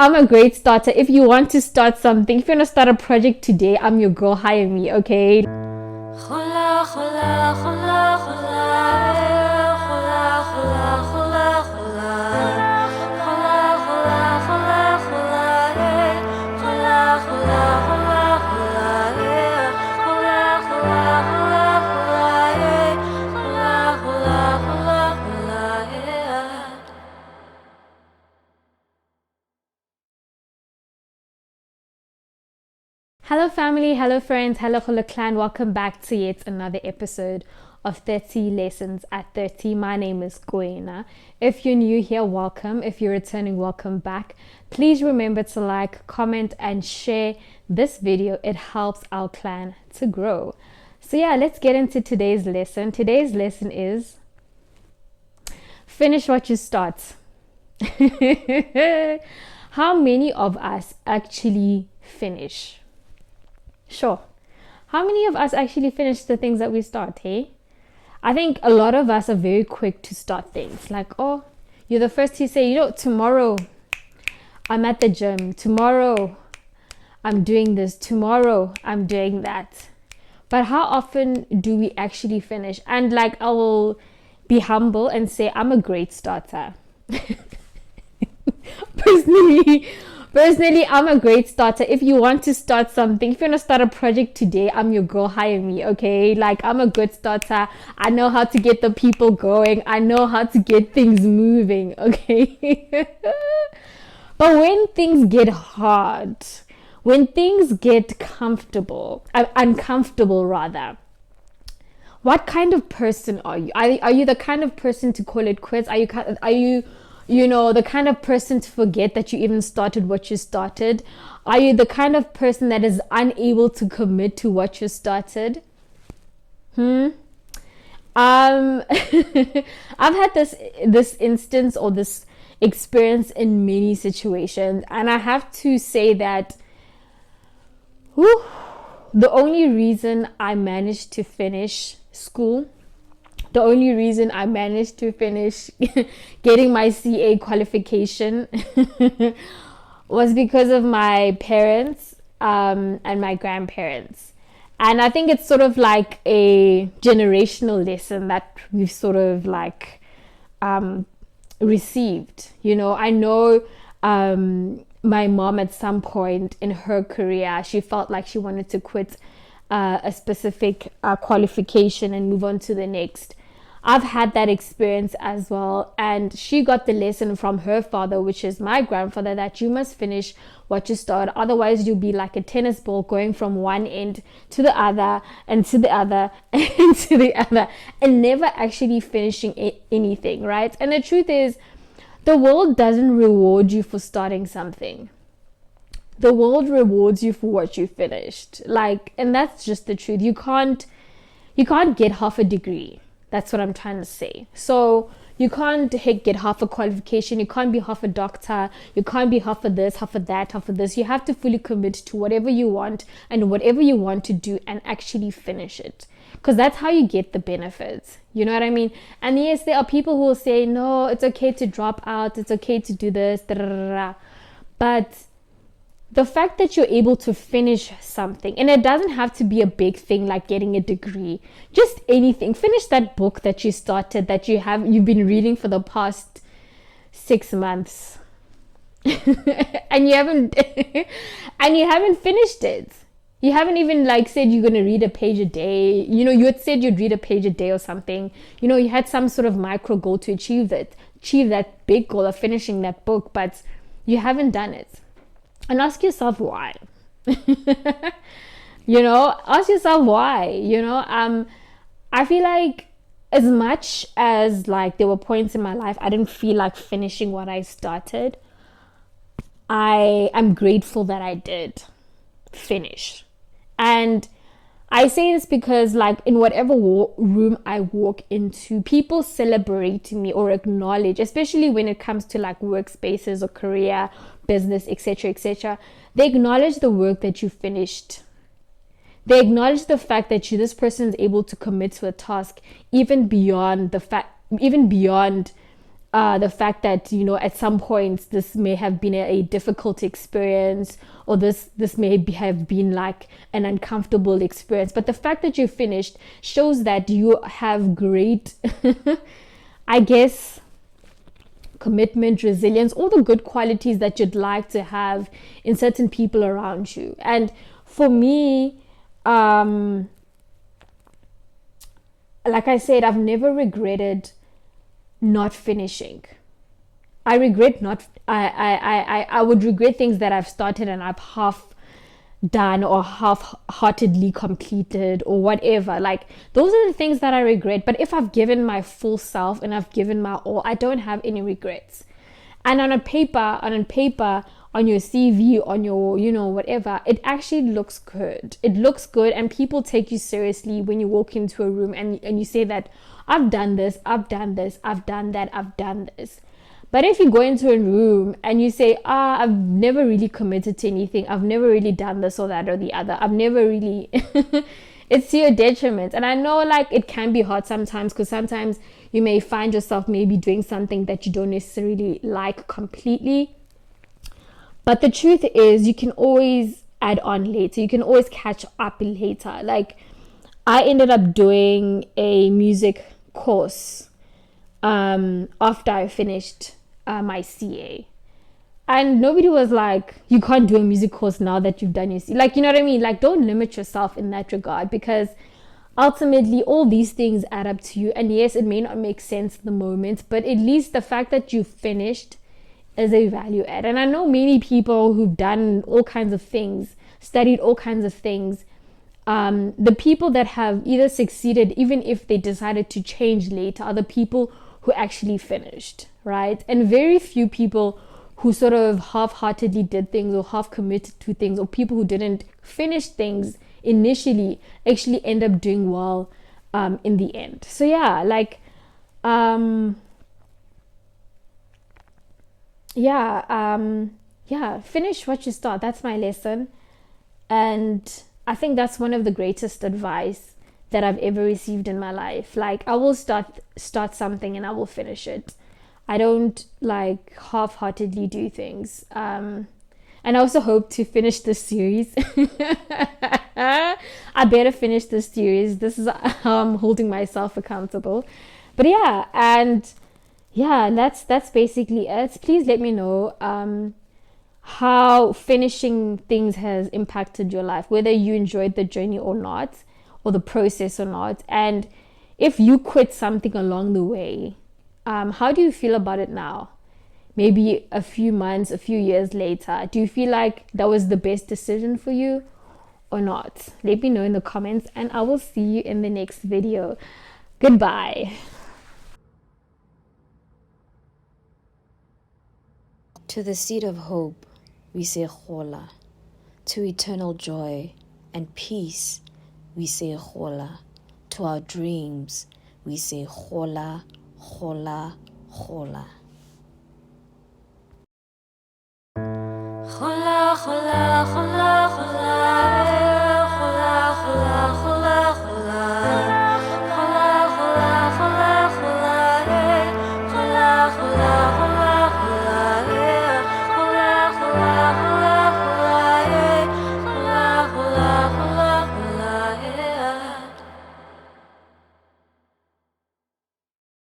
I'm a great starter. If you want to start something, if you want to start a project today, I'm your girl. Hire me, okay? Gola, gola, gola, Hello family, hello friends, hello Gola clan. Welcome back to yet another episode of 30 Lessons at 30. My name is Kwena. If you're new here, welcome. If you're returning, welcome back. Please remember to like, comment and share this video. It helps our clan to grow. So yeah, let's get into today's lesson. Today's lesson is finish what you start. How many of us actually finish? Sure. How many of us actually finish the things that we start, hey? I think a lot of us are very quick to start things. Like, oh, you're the first to say, tomorrow I'm at the gym. Tomorrow I'm doing this. Tomorrow I'm doing that. But how often do we actually finish? And like, I will be humble and say, I'm a great starter. Personally, I'm a great starter. If you want to start something, if you want to start a project today, I'm your girl. Hire me, okay? Like, I'm a good starter. I know how to get the people going. I know how to get things moving, okay? But when things get hard, when things get uncomfortable rather, what kind of person are you? Are you the kind of person to call it quits? Are you the kind of person to forget that you even started what you started? Are you the kind of person that is unable to commit to what you started? I've had this instance or this experience in many situations, and I have to say that the only reason I managed to finish school, the only reason I managed to finish getting my CA qualification was because of my parents and my grandparents. And I think it's sort of like a generational lesson that we've sort of like received. I know my mom at some point in her career, she felt like she wanted to quit a specific qualification and move on to the next. I've had that experience as well, and she got the lesson from her father, which is my grandfather, that you must finish what you start, otherwise you'll be like a tennis ball going from one end to the other and to the other and to the other and never actually finishing anything, right? And the truth is, the world doesn't reward you for starting something. The world rewards you for what you finished, and that's just the truth. You can't get half a degree. That's what I'm trying to say. So you can't get half a qualification. You can't be half a doctor. You can't be half of this, half of that, half of this. You have to fully commit to whatever you want and whatever you want to do and actually finish it. Because that's how you get the benefits. You know what I mean? And yes, there are people who will say, no, it's okay to drop out. It's okay to do this. But the fact that you're able to finish something, and it doesn't have to be a big thing like getting a degree, just anything. Finish that book that you started, that you've been reading for the past 6 months, and you haven't finished it. You haven't even said you're gonna read a page a day. You had said you'd read a page a day or something. You had some sort of micro goal to achieve that big goal of finishing that book, but you haven't done it. And ask yourself why. Ask yourself why. I feel like as much as there were points in my life I didn't feel like finishing what I started, I am grateful that I did finish. And I say this because in whatever room I walk into, people celebrate me or acknowledge, especially when it comes to workspaces or career, business, etc. They acknowledge the work that you finished. They acknowledge the fact that this person is able to commit to a task even beyond the fact that, you know, at some points this may have been a difficult experience, or this may have been like an uncomfortable experience, but the fact that you finished shows that you have great I guess commitment, resilience, all the good qualities that you'd like to have in certain people around you. And for me, like I said, I've never regretted not finishing. I regret not I would regret things that I've started and I've half done or half-heartedly completed or whatever. Like, those are the things that I regret. But if I've given my full self and I've given my all, I don't have any regrets. And on paper, on your CV, on your, you know, whatever, it actually looks good. It looks good, and people take you seriously when you walk into a room and you say that I've done this, I've done this, I've done that, I've done this. But if you go into a room and you say, I've never really committed to anything, I've never really done this or that or the other, I've never really, it's to your detriment. And I know, like, it can be hard sometimes, because sometimes you may find yourself maybe doing something that you don't necessarily like completely. But the truth is, you can always add on later. You can always catch up later. Like, I ended up doing a music course after I finished my CA, and nobody was like, you can't do a music course now that you've done your CA. Like, you know what I mean? Like, don't limit yourself in that regard, because ultimately all these things add up to you. And yes, it may not make sense at the moment, but at least the fact that you finished is a value add. And I know many people who've done all kinds of things, studied all kinds of things. The people that have either succeeded, even if they decided to change later, are the people who actually finished, right? And very few people who sort of half-heartedly did things or half committed to things, or people who didn't finish things initially, actually end up doing well in the end. So yeah, like finish what you start. That's my lesson. And I think that's one of the greatest advice that I've ever received in my life. Like, I will start something and I will finish it. I don't like half-heartedly do things. And I also hope to finish this series. I better finish this series. This is how I'm holding myself accountable. But yeah, and yeah, that's basically it. Please let me know how finishing things has impacted your life, whether you enjoyed the journey or not, or the process or not. And if you quit something along the way, how do you feel about it now? Maybe a few months, a few years later, do you feel like that was the best decision for you or not? Let me know in the comments, and I will see you in the next video. Goodbye. To the seed of hope, we say GOLA. To eternal joy and peace, we say GOLA. To our dreams, we say GOLA, GOLA, GOLA. GOLA, GOLA, GOLA, GOLA.